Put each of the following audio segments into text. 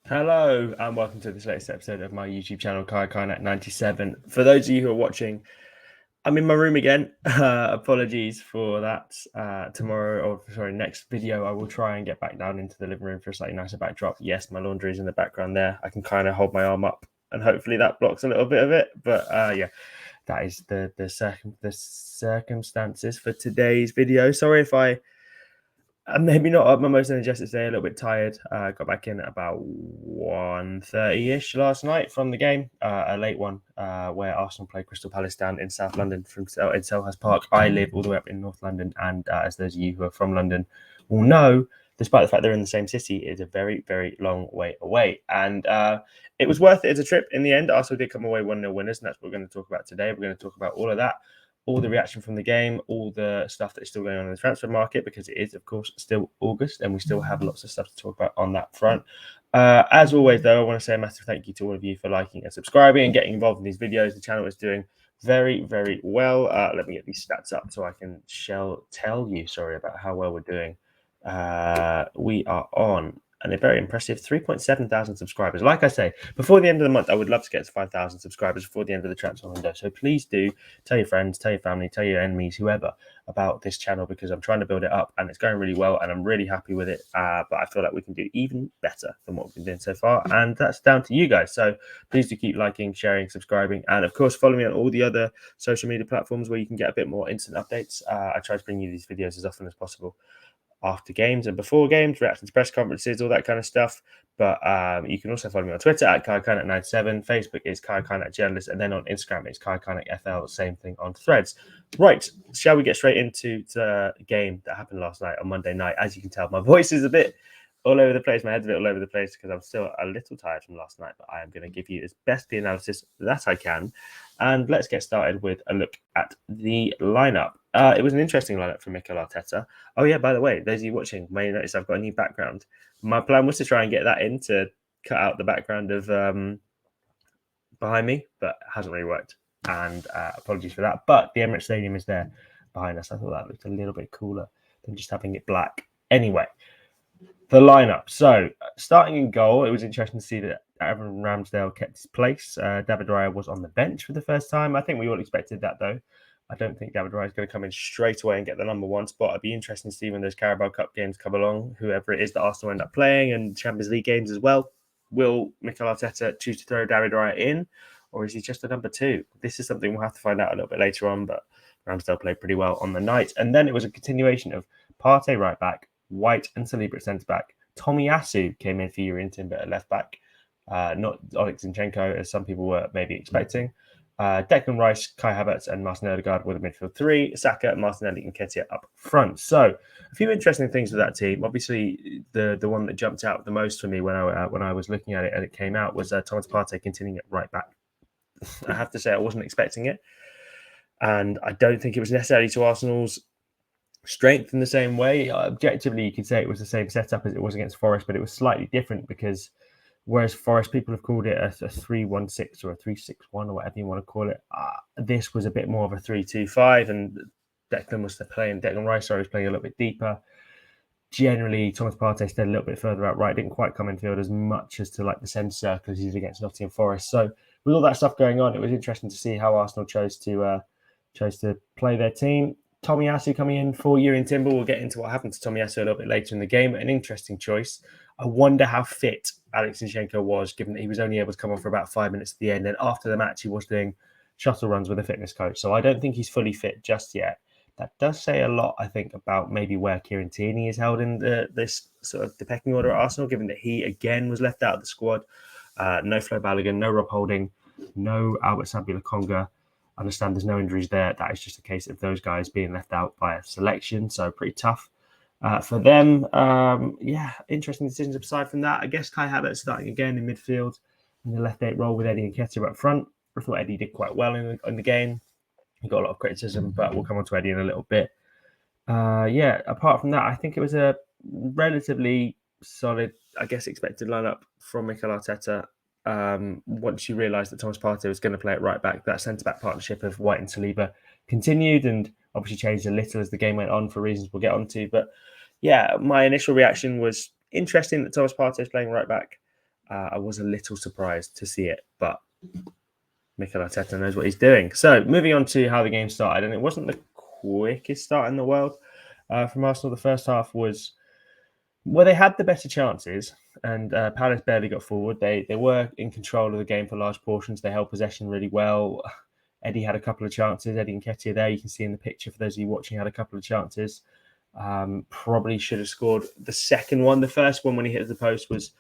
Hello and welcome to this latest episode of my YouTube channel, Kaya Kaynak 97. For those of you who are watching, I'm in my room again. Apologies for that. Next video, I will try and get back down into the living room for a slightly nicer backdrop. Yes, my laundry is in the background there. I can kind of hold my arm up and hopefully that blocks a little bit of it. But yeah, that is the circumstances for today's video. Sorry if I'm maybe not at my most energetic today, a little bit tired. Got back in at about 1:30ish last night from the game, a late one, where Arsenal played Crystal Palace down in South London in Selhurst Park. I live all the way up in North London, and as those of you who are from London will know, despite the fact they're in the same city, it's a very, very long way away. And it was worth it as a trip in the end. Arsenal did come away 1-0 winners, and that's what we're going to talk about today. We're going to talk about all of that, all the reaction from the game, all the stuff that's still going on in the transfer market, because it is, of course, still August and we still have lots of stuff to talk about on that front. As always, though, I want to say a massive thank you to all of you for liking and subscribing and getting involved in these videos. The channel is doing very, very well. Let me get these stats up so I can tell you about how well we're doing. We are on and a very impressive 3.7 thousand subscribers. Like I say, before the end of the month, I would love to get to 5,000 subscribers before the end of the transfer window. So please do tell your friends, tell your family, tell your enemies, whoever, about this channel, because I'm trying to build it up and it's going really well and I'm really happy with it. But I feel like we can do even better than what we've been doing so far. And that's down to you guys. So please do keep liking, sharing, subscribing. And of course, follow me on all the other social media platforms where you can get a bit more instant updates. I try to bring you these videos as often as possible, after games and before games, reactions, press conferences, all that kind of stuff. But you can also follow me on Twitter at Kaya Kaynak 97. Facebook is Kaya Kaynak Journalist, and then on Instagram it's Kaya Kaynak FL. Same thing on Threads. Right, shall we get straight into the game that happened last night on Monday night? As you can tell, my voice is a bit all over the place. My head's a bit all over the place because I'm still a little tired from last night, but I am going to give you as best the analysis that I can. And let's get started with a look at the lineup. It was an interesting lineup from Mikel Arteta. Oh yeah, by the way, those of you watching may notice I've got a new background. My plan was to try and get that in to cut out the background of behind me, but it hasn't really worked. And apologies for that. But the Emirates Stadium is there behind us. I thought that looked a little bit cooler than just having it black. Anyway, the lineup. So starting in goal, it was interesting to see that Aaron Ramsdale kept his place. David Raya was on the bench for the first time. I think we all expected that, though. I don't think David Raya is going to come in straight away and get the number one spot. It'd be interesting to see when those Carabao Cup games come along, whoever it is that Arsenal end up playing, and Champions League games as well. Will Mikel Arteta choose to throw David Raya in, or is he just a number two? This is something we'll have to find out a little bit later on, but Ramsdale played pretty well on the night. And then it was a continuation of Partey right back, White and Saliba at centre-back. Tomiyasu came in for Yuri Timber at left-back, not Oleg Zinchenko, as some people were maybe expecting. Declan Rice, Kai Havertz, and Martin Odegaard were the midfield three. Saka, Martinelli, and Nketiah up front. So a few interesting things with that team. Obviously, the one that jumped out the most for me when I was looking at it and it came out was Thomas Partey continuing at right back. I have to say I wasn't expecting it, and I don't think it was necessarily to Arsenal's strength in the same way. Objectively, you could say it was the same setup as it was against Forest, but it was slightly different because whereas Forest, people have called it a 3-1-6 or a 3-6-1 or whatever you want to call it. This was a bit more of a 3-2-5, and Declan Rice was playing a little bit deeper. Generally, Thomas Partey stayed a little bit further out right, didn't quite come in field as much as to like the centre circle as he did against Nottingham Forest. So with all that stuff going on, it was interesting to see how Arsenal chose to play their team. Tomiyasu coming in for Yuri Timber. We'll get into what happened to Tomiyasu a little bit later in the game. An interesting choice. I wonder how fit Alex Zinchenko was, given that he was only able to come on for about 5 minutes at the end. And after the match, he was doing shuttle runs with a fitness coach. So I don't think he's fully fit just yet. That does say a lot, I think, about maybe where Kieran Tierney is held in this sort of the pecking order at Arsenal, given that he, again, was left out of the squad. No Folarin Balogun, no Rob Holding, no Albert Sambi Lokonga. I understand there's no injuries there. That is just a case of those guys being left out by a selection. So pretty tough for them. Interesting decisions aside from that. I guess Kai Havertz starting again in midfield in the left 8 role with Eddie Nketiah up front. I thought Eddie did quite well in the game. He got a lot of criticism, but we'll come on to Eddie in a little bit. Apart from that, I think it was a relatively solid, I guess, expected lineup from Mikel Arteta. Once you realise that Thomas Partey was going to play at right back, that centre-back partnership of White and Saliba continued and obviously changed a little as the game went on for reasons we'll get onto. But yeah, my initial reaction was interesting that Thomas Partey is playing right back. I was a little surprised to see it, but Mikel Arteta knows what he's doing. So moving on to how the game started, and it wasn't the quickest start in the world from Arsenal. The first half was, well, they had the better chances, and Palace barely got forward. They were in control of the game for large portions. They held possession really well. Eddie had a couple of chances. Eddie Nketiah there, you can see in the picture for those of you watching, had a couple of chances. Probably should have scored the second one. The first one, when he hit the post, was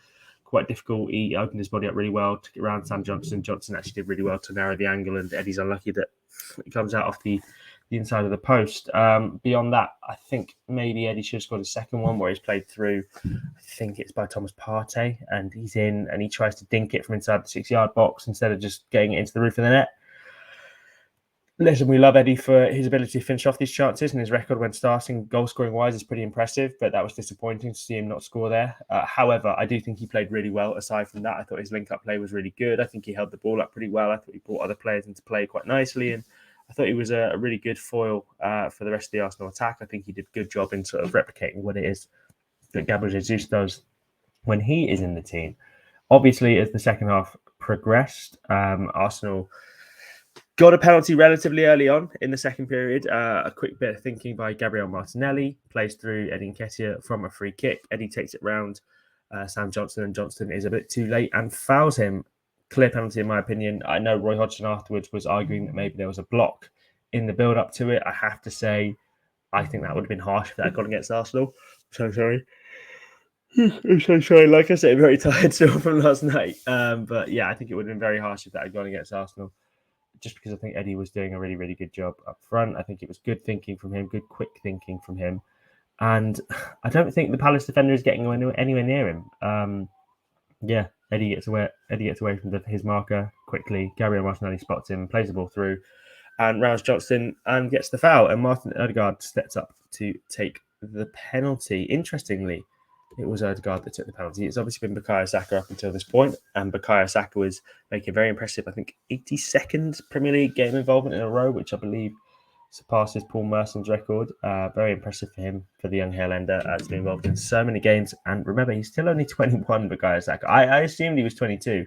quite difficult. He opened his body up really well, took it around Sam Johnson. Johnson actually did really well to narrow the angle, and Eddie's unlucky that it comes out off the inside of the post. Beyond that, I think maybe Eddie should have scored a second one where he's played through, I think it's by Thomas Partey, and he's in and he tries to dink it from inside the 6-yard box instead of just getting it into the roof of the net. Listen, we love Eddie for his ability to finish off these chances, and his record when starting goal-scoring wise is pretty impressive, but that was disappointing to see him not score there. However, I do think he played really well. Aside from that, I thought his link-up play was really good. I think he held the ball up pretty well. I thought he brought other players into play quite nicely, and I thought he was a really good foil for the rest of the Arsenal attack. I think he did a good job in sort of replicating what it is that Gabriel Jesus does when he is in the team. Obviously, as the second half progressed, Arsenal got a penalty relatively early on in the second period. A quick bit of thinking by Gabriel Martinelli, plays through Eddie Nketiah from a free kick. Eddie takes it round Sam Johnson, and Johnson is a bit too late and fouls him. Clear penalty, in my opinion. I know Roy Hodgson afterwards was arguing that maybe there was a block in the build-up to it. I have to say, I think that would have been harsh if that had gone against Arsenal. I'm so sorry. I'm so sorry. Like I said, I'm very tired still from last night. But yeah, I think it would have been very harsh if that had gone against Arsenal, just because I think Eddie was doing a really, really good job up front. I think it was good thinking from him, good quick thinking from him. And I don't think the Palace defender is getting anywhere near him. Yeah, Eddie gets away from his marker quickly. Gabriel Martinelli spots him, plays the ball through, and rounds Johnson and gets the foul. And Martin Odegaard steps up to take the penalty. Interestingly, it was Odegaard that took the penalty. It's obviously been Bukayo Saka up until this point, and Bukayo Saka was making very impressive, I think, 82nd Premier League game involvement in a row, which I believe surpasses Paul Merson's record. Very impressive for him, for the young Highlander, to be involved in so many games. And remember, he's still only 21, Bukayo Saka. I assumed he was 22.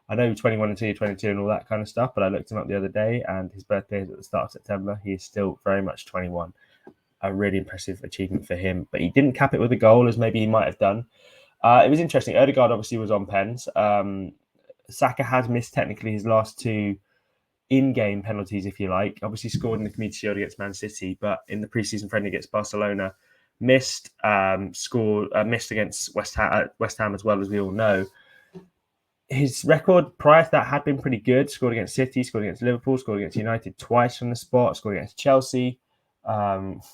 I know 21 until you're 22 and all that kind of stuff, but I looked him up the other day, and his birthday is at the start of September. He is still very much 21. A really impressive achievement for him, but he didn't cap it with a goal as maybe he might have done. It was interesting. Odegaard obviously was on pens. Saka has missed technically his last two in-game penalties, if you like. Obviously scored in the Community Shield against Man City, but in the pre-season friendly against Barcelona, missed against West Ham as well, as we all know. His record prior to that had been pretty good. Scored against City, scored against Liverpool, scored against United twice from the spot, scored against Chelsea.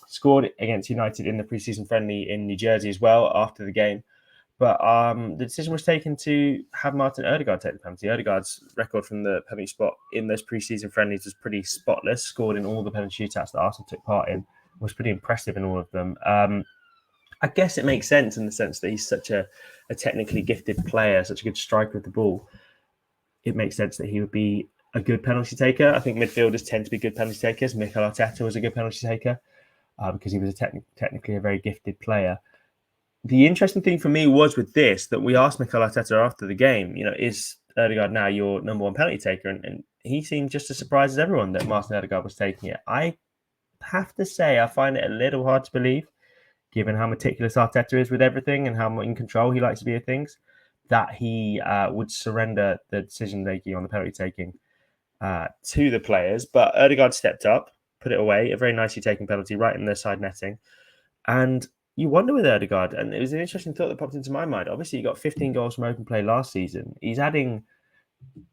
Scored against United in the preseason friendly in New Jersey as well after the game. But the decision was taken to have Martin Odegaard take the penalty. Odegaard's record from the penalty spot in those preseason friendlies was pretty spotless. Scored in all the penalty shootouts that Arsenal took part in. Was pretty impressive in all of them. I guess it makes sense in the sense that he's such a technically gifted player, such a good striker with the ball. It makes sense that he would be a good penalty taker. I think midfielders tend to be good penalty takers. Mikel Arteta was a good penalty taker because he was technically a very gifted player. The interesting thing for me was with this, that we asked Mikel Arteta after the game, is Odegaard now your number one penalty taker? And he seemed just as surprised as everyone that Martin Odegaard was taking it. I have to say, I find it a little hard to believe, given how meticulous Arteta is with everything and how in control he likes to be of things, that he would surrender the decision-making on the penalty taking to the players. But Odegaard stepped up, put it away, a very nicely taken penalty right in the side netting. And you wonder with Odegaard, and it was an interesting thought that popped into my mind. Obviously, he got 15 goals from open play last season. He's adding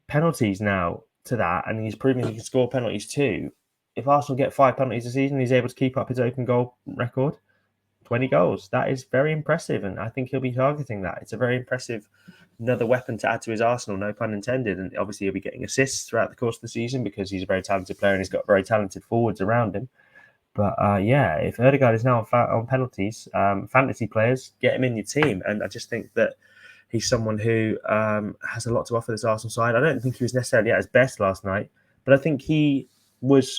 penalties now to that, and he's proving he can score penalties too. If Arsenal get 5 penalties a season, he's able to keep up his open goal record. 20 goals. That is very impressive, and I think he'll be targeting that. It's a very impressive, another weapon to add to his arsenal, no pun intended. And obviously he'll be getting assists throughout the course of the season because he's a very talented player and he's got very talented forwards around him. But if Odegaard is now on penalties, fantasy players, get him in your team. And I just think that he's someone who has a lot to offer this Arsenal side. I don't think he was necessarily at his best last night, but I think he was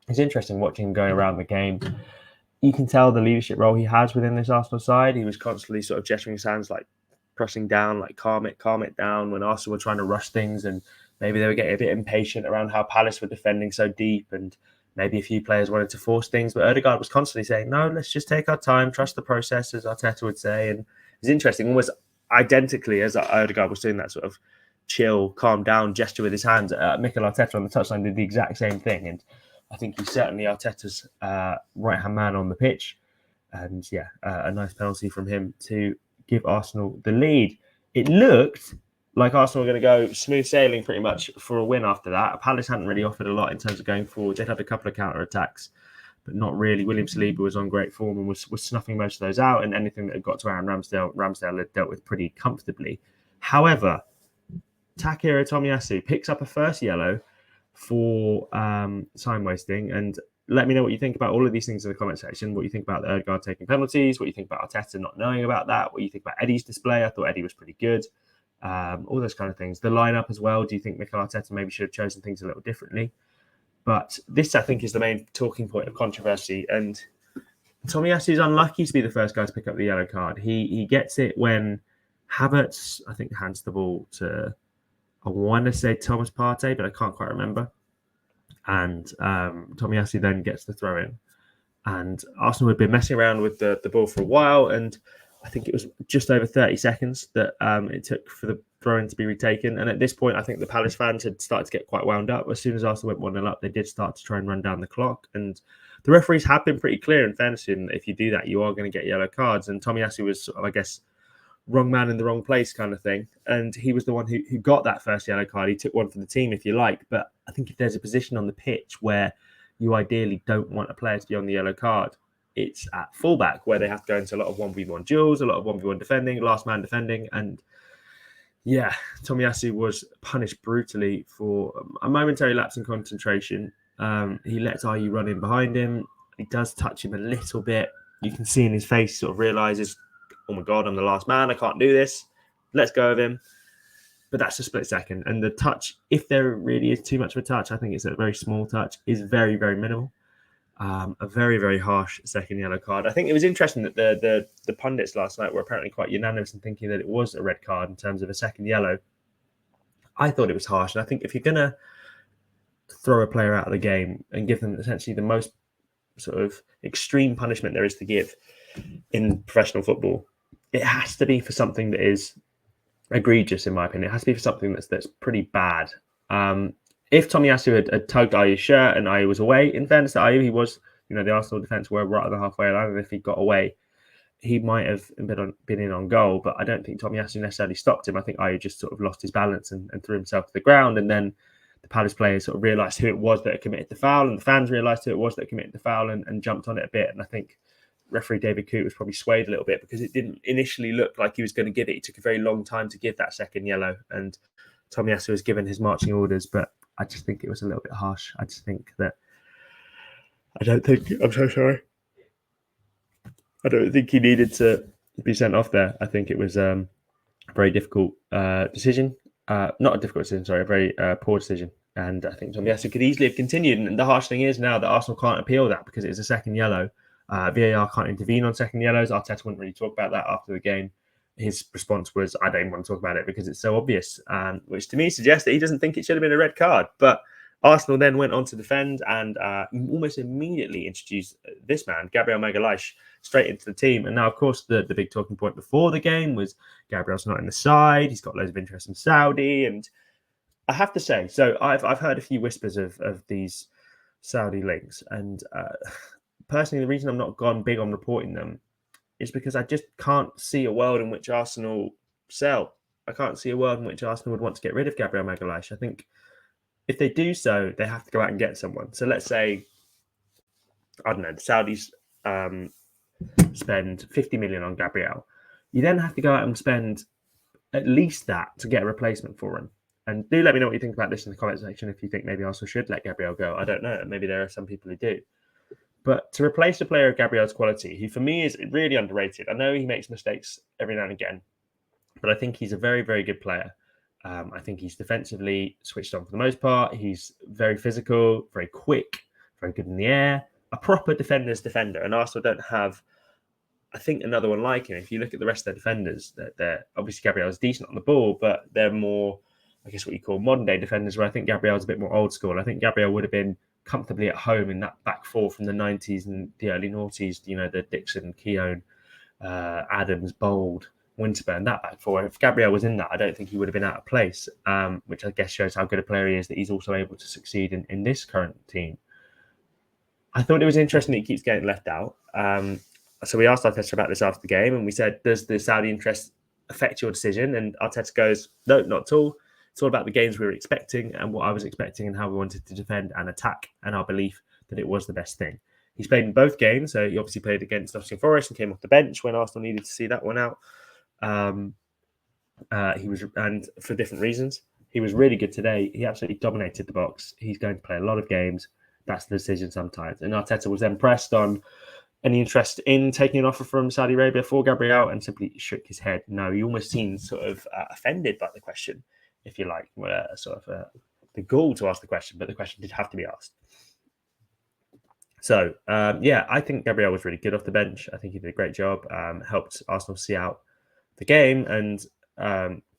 it's interesting watching him going around the game. You can tell the leadership role he has within this Arsenal side. He was constantly sort of gesturing his hands like, crossing down, like calm it down, when Arsenal were trying to rush things, and maybe they were getting a bit impatient around how Palace were defending so deep, and maybe a few players wanted to force things. But Odegaard was constantly saying, no, let's just take our time, trust the process, as Arteta would say. And it's interesting, almost identically as Odegaard was doing that sort of chill, calm down gesture with his hands, Mikel Arteta on the touchline did the exact same thing. And I think he's certainly Arteta's right-hand man on the pitch. And yeah, a nice penalty from him to give Arsenal the lead. It looked like Arsenal were going to go smooth sailing pretty much for a win after that. Palace hadn't really offered a lot in terms of going forward. They'd had a couple of counter-attacks, but not really. William Saliba was on great form and was snuffing most of those out, and anything that had got to Aaron Ramsdale had dealt with pretty comfortably. However, Takehiro Tomiyasu picks up a first yellow for time wasting, and let me know what you think about all of these things in the comment section. What you think about the Odegaard taking penalties, what you think about Arteta not knowing about that, what you think about Eddie's display. I thought Eddie was pretty good. All those kind of things. The lineup as well. Do you think Mikel Arteta maybe should have chosen things a little differently? But this, I think, is the main talking point of controversy. And Tomiyasu is unlucky to be the first guy to pick up the yellow card. He gets it when Havertz, I think, hands the ball to, I want to say Thomas Partey, but I can't quite remember. And Tomiyasu then gets the throw in. And Arsenal had been messing around with the ball for a while, and I think it was just over 30 seconds that it took for the throw-in to be retaken. And at this point, I think the Palace fans had started to get quite wound up. As soon as Arsenal went 1-0 up, they did start to try and run down the clock. And the referees have been pretty clear in fairness, and if you do that, you are going to get yellow cards. And Tomiyasu was sort of, I guess, wrong man in the wrong place kind of thing. And he was the one who got that first yellow card. He took one for the team, if you like. But I think if there's a position on the pitch where you ideally don't want a player to be on the yellow card, it's at fullback, where they have to go into a lot of 1v1 duels, a lot of 1v1 defending, last man defending. And yeah, Tomiyasu was punished brutally for a momentary lapse in concentration. He lets Ayew run in behind him. He does touch him a little bit. You can see in his face, sort of realizes, oh my God, I'm the last man. I can't do this. Let's go of him. But that's a split second. And the touch, if there really is too much of a touch, I think it's a very small touch, is very, very minimal. A very, very harsh second yellow card. I think it was interesting that the pundits last night were apparently quite unanimous in thinking that it was a red card in terms of a second yellow. I thought it was harsh. And I think if you're going to throw a player out of the game and give them essentially the most sort of extreme punishment there is to give in professional football, it has to be for something that is egregious, in my opinion. It has to be for something that's pretty bad. If Tomiyasu had tugged Ayew's shirt and Ayew was away, in fairness to Ayew, he was, the Arsenal defence were right on the halfway line, and if he got away, he might have been in on goal. But I don't think Tomiyasu necessarily stopped him. I think Ayew just sort of lost his balance and threw himself to the ground, and then the Palace players sort of realised who it was that had committed the foul, and the fans realised who it was that committed the foul and jumped on it a bit. And I think referee David Coote was probably swayed a little bit because it didn't initially look like he was going to give it. It took a very long time to give that second yellow, and Tomiyasu was given his marching orders, but I just think it was a little bit harsh. I just think that I'm so sorry. I don't think he needed to be sent off there. I think it was a very difficult decision. Not a difficult decision, sorry, a very poor decision. And I think Tomiyasu could easily have continued. And the harsh thing is now that Arsenal can't appeal that because it's a second yellow. VAR can't intervene on second yellows. Arteta wouldn't really talk about that after the game. His response was, I don't even want to talk about it because it's so obvious, which to me suggests that he doesn't think it should have been a red card. But Arsenal then went on to defend and almost immediately introduced this man, Gabriel Magalhaes, straight into the team. And now, of course, the big talking point before the game was Gabriel's not in the side. He's got loads of interest in Saudi. And I have to say, so I've heard a few whispers of these Saudi links. And personally, the reason I'm not gone big on reporting them is because I just can't see a world in which Arsenal sell. I can't see a world in which Arsenal would want to get rid of Gabriel Magalhaes. I think if they do so, they have to go out and get someone. So let's say, I don't know, the Saudis spend 50 million on Gabriel. You then have to go out and spend at least that to get a replacement for him. And do let me know what you think about this in the comment section if you think maybe Arsenal should let Gabriel go. I don't know. Maybe there are some people who do. But to replace a player of Gabriel's quality, who for me is really underrated. I know he makes mistakes every now and again, but I think he's a very, very good player. I think he's defensively switched on for the most part. He's very physical, very quick, very good in the air, a proper defender's defender. And Arsenal don't have I think another one like him, if you look at the rest of their defenders, they're obviously Gabriel's decent on the ball, but they're more, I guess, what you call modern day defenders, where I think Gabriel's a bit more old school. I think Gabriel would have been comfortably at home in that back four from the 90s and the early noughties, the Dixon, Keown, Adams, Bold, Winterburn, that back four. If Gabriel was in that, I don't think he would have been out of place, which I guess shows how good a player he is, that he's also able to succeed in this current team. I thought it was interesting that he keeps getting left out. So we asked Arteta about this after the game, and we said, does the Saudi interest affect your decision? And Arteta goes, no, not at all. It's all about the games we were expecting and what I was expecting and how we wanted to defend and attack, and our belief that it was the best thing. He's played in both games, so he obviously played against Nottingham Forest and came off the bench when Arsenal needed to see that one out. He was, and for different reasons. He was really good today. He absolutely dominated the box. He's going to play a lot of games. That's the decision sometimes. And Arteta was then pressed on any interest in taking an offer from Saudi Arabia for Gabriel, and simply shook his head. No, he almost seemed sort of offended by the question, if you like, the gall to ask the question, but the question did have to be asked. So, I think Gabriel was really good off the bench. I think he did a great job, helped Arsenal see out the game, and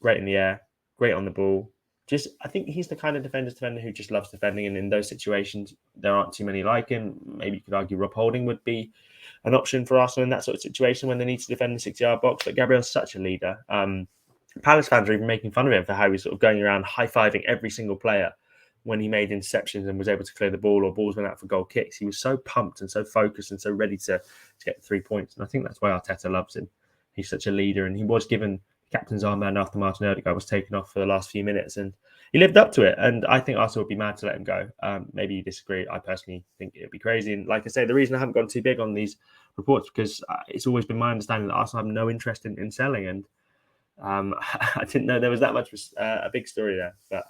great in the air, great on the ball. I think he's the kind of defender who just loves defending, and in those situations, there aren't too many like him. Maybe you could argue Rob Holding would be an option for Arsenal in that sort of situation when they need to defend the 6-yard box, but Gabriel's such a leader. Palace fans are even making fun of him for how he's sort of going around high-fiving every single player when he made interceptions and was able to clear the ball, or balls went out for goal kicks. He was so pumped and so focused and so ready to get 3 points, and I think that's why Arteta loves him. He's such a leader, and he was given captain's armband after Martin Odegaard was taken off for the last few minutes, and he lived up to it. And I think Arsenal would be mad to let him go. Maybe you disagree. I personally think it would be crazy. And like I say, the reason I haven't gone too big on these reports, because it's always been my understanding that Arsenal have no interest in selling. And I didn't know there was that much a big story there. But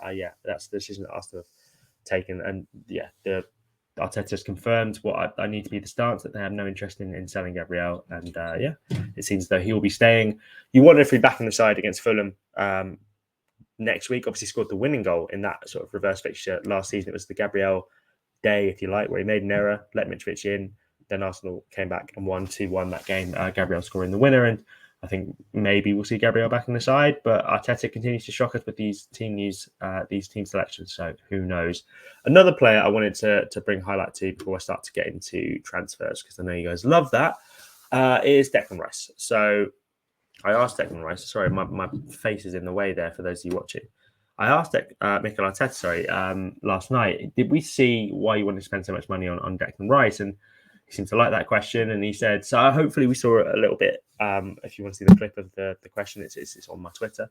that's the decision that Arsenal have taken. And the Arteta's confirmed what I need to be the stance, that they have no interest in selling Gabriel. And it seems as though he will be staying. You wonder if he'll be back in the side against Fulham next week. Obviously scored the winning goal in that sort of reverse fixture last season. It was the Gabriel day, if you like, where he made an error, let Mitrovic in. Then Arsenal came back and won 2-1 that game. Gabriel scoring the winner. And I think maybe we'll see Gabriel back in the side, but Arteta continues to shock us with these team news, these team selections. So who knows? Another player I wanted to bring highlight to before I start to get into transfers, because I know you guys love that, is Declan Rice. So I asked Declan Rice, sorry, my face is in the way there for those of you watching. I asked Mikel Arteta, last night, did we see why you wanted to spend so much money on Declan Rice? And he seemed to like that question, and he said, so hopefully we saw it a little bit. If you want to see the clip of the question, it's on my Twitter.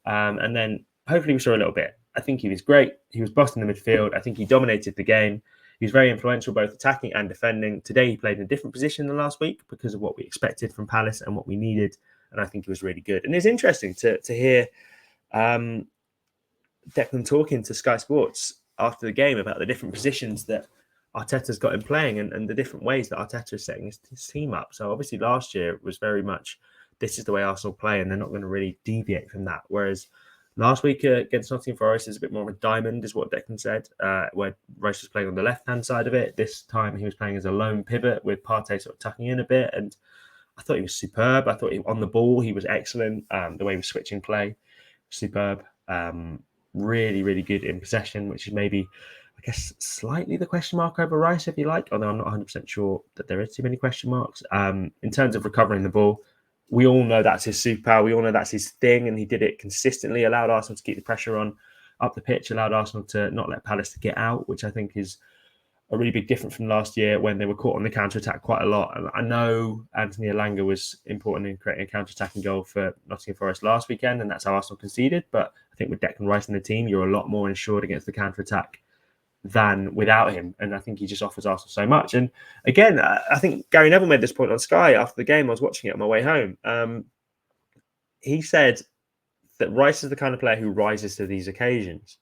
And then hopefully we saw a little bit. I think he was great. He was bossing the midfield. I think he dominated the game. He was very influential, both attacking and defending. Today he played in a different position than last week because of what we expected from Palace and what we needed. And I think he was really good. And it's interesting to hear Declan talking to Sky Sports after the game about the different positions that Arteta's got him playing, and the different ways that Arteta is setting his team up. So obviously last year it was very much, this is the way Arsenal play, and they're not going to really deviate from that. Whereas last week against Nottingham Forest is a bit more of a diamond, is what Declan said, where Rice was playing on the left-hand side of it. This time he was playing as a lone pivot with Partey sort of tucking in a bit, and I thought he was superb. I thought on the ball he was excellent. The way he was switching play, superb. Really, really good in possession, which is maybe, I guess, slightly the question mark over Rice, if you like, although I'm not 100% sure that there is too many question marks. In terms of recovering the ball, we all know that's his superpower. We all know that's his thing, and he did it consistently, allowed Arsenal to keep the pressure on up the pitch, allowed Arsenal to not let Palace to get out, which I think is a really big difference from last year when they were caught on the counter-attack quite a lot. And I know Anthony Elanga was important in creating a counter-attacking goal for Nottingham Forest last weekend, and that's how Arsenal conceded. But I think with Declan Rice in the team, you're a lot more insured against the counter-attack than without him. And I think he just offers Arsenal so much. And again, I think Gary Neville made this point on Sky after the game. I was watching it on my way home. He said that Rice is the kind of player who rises to these occasions.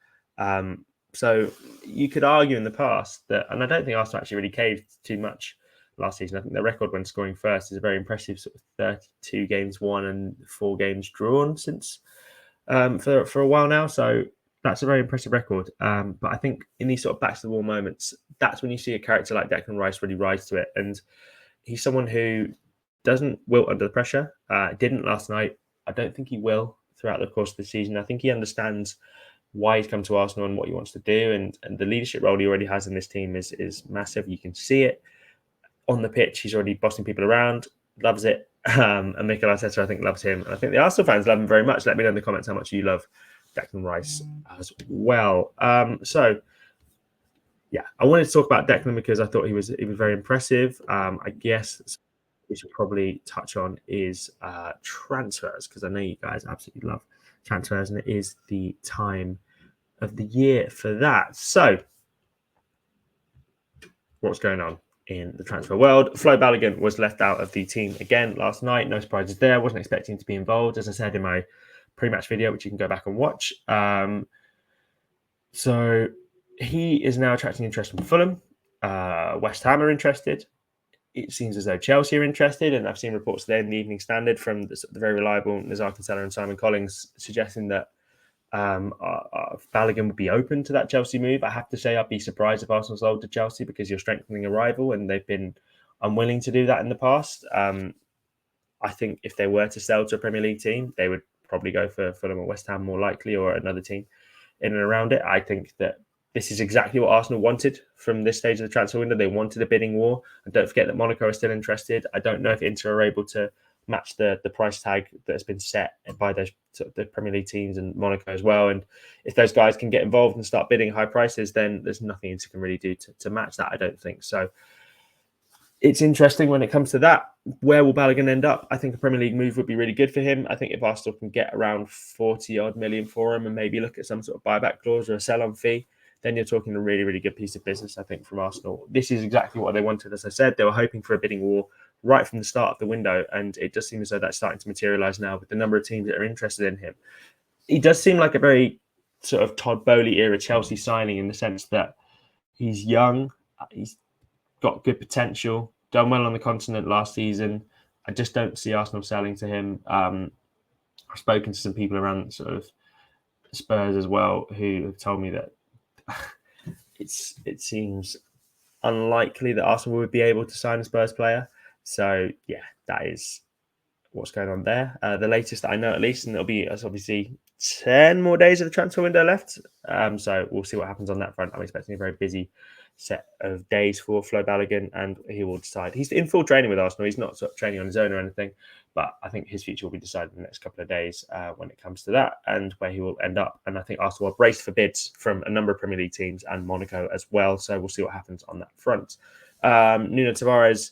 So you could argue in the past that, and I don't think Arsenal actually really caved too much last season. I think their record when scoring first is a very impressive sort of 32 games won and 4 games drawn since for a while now. So that's a very impressive record. But I think in these sort of back to the wall moments, that's when you see a character like Declan Rice really rise to it. And he's someone who doesn't wilt under the pressure. Didn't last night. I don't think he will throughout the course of the season. I think he understands why he's come to Arsenal and what he wants to do, and the leadership role he already has in this team is massive. You can see it on the pitch. He's already bossing people around, loves it. And Mikel Arteta, I think, loves him. And I think the Arsenal fans love him very much. Let me know in the comments how much you love Declan Rice as well. So yeah, I wanted to talk about Declan because I thought he was very impressive. I guess we should probably touch on is transfers, because I know you guys absolutely love transfers, and it is the time of the year for that. So what's going on in the transfer world? Flo Balogun was left out of the team again last night. No surprises there. Wasn't expecting to be involved, as I said in my pre-match video, which you can go back and watch. So he is now attracting interest from Fulham. West Ham are interested. It seems as though Chelsea are interested, and I've seen reports today in the Evening Standard from the very reliable Nazar Kinsella and Simon Collins suggesting that Balogun would be open to that Chelsea move. I have to say I'd be surprised if Arsenal sold to Chelsea, because you're strengthening a rival, and they've been unwilling to do that in the past. I think if they were to sell to a Premier League team, they would probably go for Fulham or West Ham more likely, or another team in and around it. I think that this is exactly what Arsenal wanted from this stage of the transfer window. They wanted a bidding war. And don't forget that Monaco are still interested. I don't know if Inter are able to match the price tag that has been set by the Premier League teams and Monaco as well. And if those guys can get involved and start bidding high prices, then there's nothing Inter can really do to match that, I don't think. So it's interesting when it comes to that. Where will Balogun end up? I think a Premier League move would be really good for him. I think if Arsenal can get around 40 odd million for him and maybe look at some sort of buyback clause or a sell-on fee, then you're talking a really, really good piece of business, I think, from Arsenal. This is exactly what they wanted. As I said, they were hoping for a bidding war right from the start of the window, and it does seem as though that's starting to materialise now with the number of teams that are interested in him. He does seem like a very sort of Todd Bowley era Chelsea signing, in the sense that he's young, he's got good potential, done well on the continent last season. I just don't see Arsenal selling to him. I've spoken to some people around sort of Spurs as well who have told me that it seems unlikely that Arsenal would be able to sign a Spurs player. So yeah, that is what's going on there. The latest that I know, at least, and it'll be obviously 10 more days of the transfer window left. So we'll see what happens on that front. I'm expecting a very busy set of days for Flo Balogun, and he will decide. He's in full training with Arsenal. He's not sort of training on his own or anything, but I think his future will be decided in the next couple of days when it comes to that, and where he will end up. And I think Arsenal are braced for bids from a number of Premier League teams and Monaco as well. So we'll see what happens on that front. Nuno Tavares,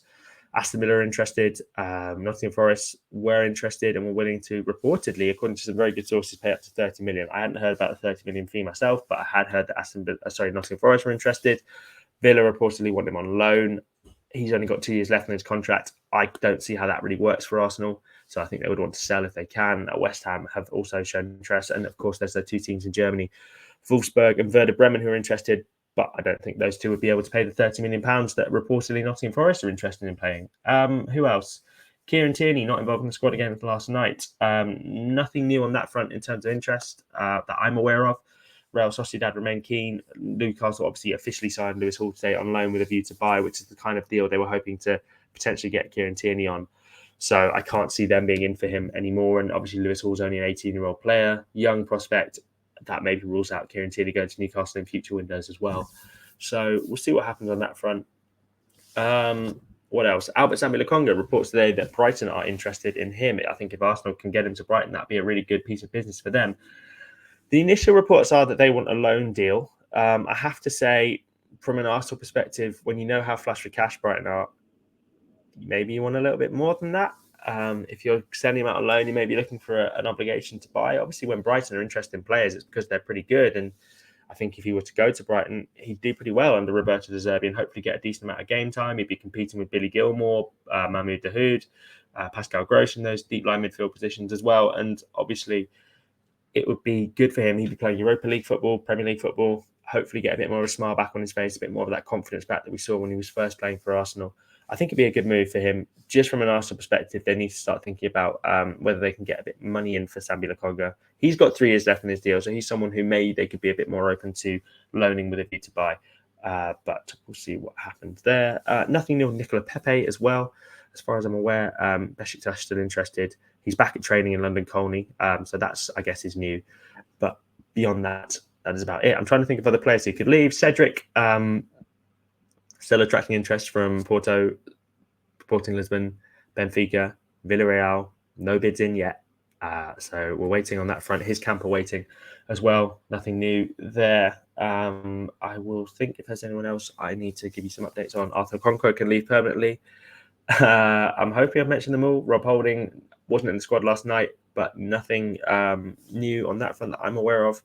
Aston Villa are interested. Nottingham Forest were interested and were willing to, reportedly, according to some very good sources, pay up to 30 million. I hadn't heard about the 30 million fee myself, but I had heard that Nottingham Forest were interested. Villa reportedly want him on loan. He's only got 2 years left in his contract. I don't see how that really works for Arsenal. So I think they would want to sell if they can. West Ham have also shown interest. And of course, there's the two teams in Germany, Wolfsburg and Werder Bremen, who are interested. But I don't think those two would be able to pay the £30 million that reportedly Nottingham Forest are interested in paying. Who else? Kieran Tierney, not involved in the squad again last night. Nothing new on that front in terms of interest that I'm aware of. Real Sociedad remain keen. Newcastle obviously officially signed Lewis Hall today on loan with a view to buy, which is the kind of deal they were hoping to potentially get Kieran Tierney on. So I can't see them being in for him anymore. And obviously Lewis Hall's only an 18-year-old player, young prospect. That maybe rules out Kieran Tierney going to Newcastle in future windows as well. So we'll see what happens on that front. What else? Albert Sambi Lokonga reports today that Brighton are interested in him. I think if Arsenal can get him to Brighton, that'd be a really good piece of business for them. The initial reports are that they want a loan deal. I have to say, from an Arsenal perspective, when you know how flush for cash Brighton are, maybe you want a little bit more than that. If you're sending him out on loan, you may be looking for an obligation to buy. Obviously, when Brighton are interested in players, it's because they're pretty good. And I think if he were to go to Brighton, he'd do pretty well under Roberto De Zerbi and hopefully get a decent amount of game time. He'd be competing with Billy Gilmore, Mahmoud Dahoud, Pascal Gross in those deep line midfield positions as well. And obviously, it would be good for him. He'd be playing Europa League football, Premier League football, hopefully get a bit more of a smile back on his face, a bit more of that confidence back that we saw when he was first playing for Arsenal. I think it'd be a good move for him. Just from an Arsenal perspective, they need to start thinking about whether they can get a bit of money in for Sambi Lokonga. He's got 3 years left in his deal, so he's someone who they could be a bit more open to loaning with a view to buy. But we'll see what happens there. Nothing new on Nicola Pepe as well. as far as I'm aware. Besiktas still interested. He's back at training in London Colney, so that's, I guess, is new. But beyond that, that is about it. I'm trying to think of other players who could leave. Cedric, still attracting interest from Porto, Sporting Lisbon, Benfica, Villarreal. No bids in yet. So we're waiting on that front. His camp are waiting as well. Nothing new there. I will think if there's anyone else I need to give you some updates on. Arthur Conco can leave permanently. I'm hoping I've mentioned them all. Rob Holding wasn't in the squad last night, but nothing new on that front that I'm aware of.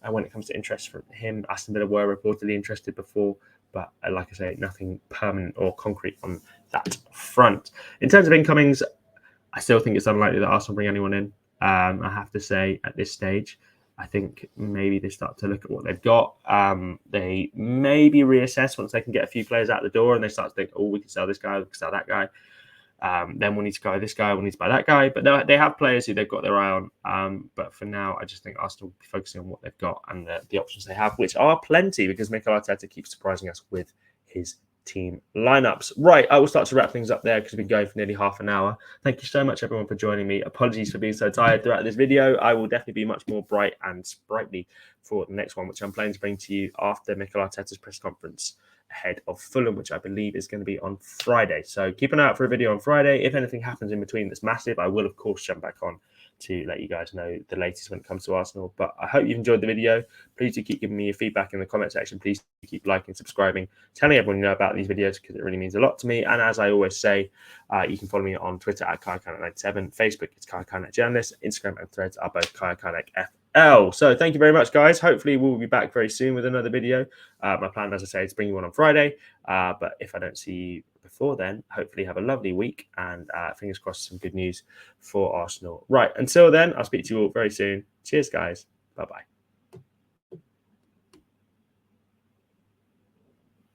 And when it comes to interest from him, Aston Villa were reportedly interested before, but like I say, nothing permanent or concrete on that front. In terms of incomings, I still think it's unlikely that Arsenal bring anyone in. I have to say at this stage, I think maybe they start to look at what they've got. They maybe reassess once they can get a few players out the door and they start to think, oh, we can sell this guy, we can sell that guy. Then we need to buy this guy, we need to buy that guy. But they have players who they've got their eye on. But for now, I just think Arsenal will be focusing on what they've got and the options they have, which are plenty because Mikel Arteta keeps surprising us with his team lineups. Right, I will start to wrap things up there because we've been going for nearly half an hour. Thank you so much, everyone, for joining me. Apologies for being so tired throughout this video. I will definitely be much more bright and sprightly for the next one, which I'm planning to bring to you after Mikel Arteta's press conference ahead of Fulham, which I believe is going to be on Friday. So keep an eye out for a video on Friday. If anything happens in between that's massive, I will, of course, jump back on to let you guys know the latest when it comes to Arsenal. But I hope you've enjoyed the video. Please do keep giving me your feedback in the comment section. Please keep liking, subscribing, telling everyone you know about these videos because it really means a lot to me. And as I always say, you can follow me on Twitter at Kaya Kaynak97, Facebook it's Kaya Kaynak Journalist, Instagram and Threads are both Kaya Kaynak FL. So thank you very much, guys. Hopefully we'll be back very soon with another video. My plan, as I say, is to bring you one on Friday. But if I don't see you before then, hopefully have a lovely week and fingers crossed some good news for Arsenal. Right, until then, I'll speak to you all very soon. Cheers, guys. Bye-bye.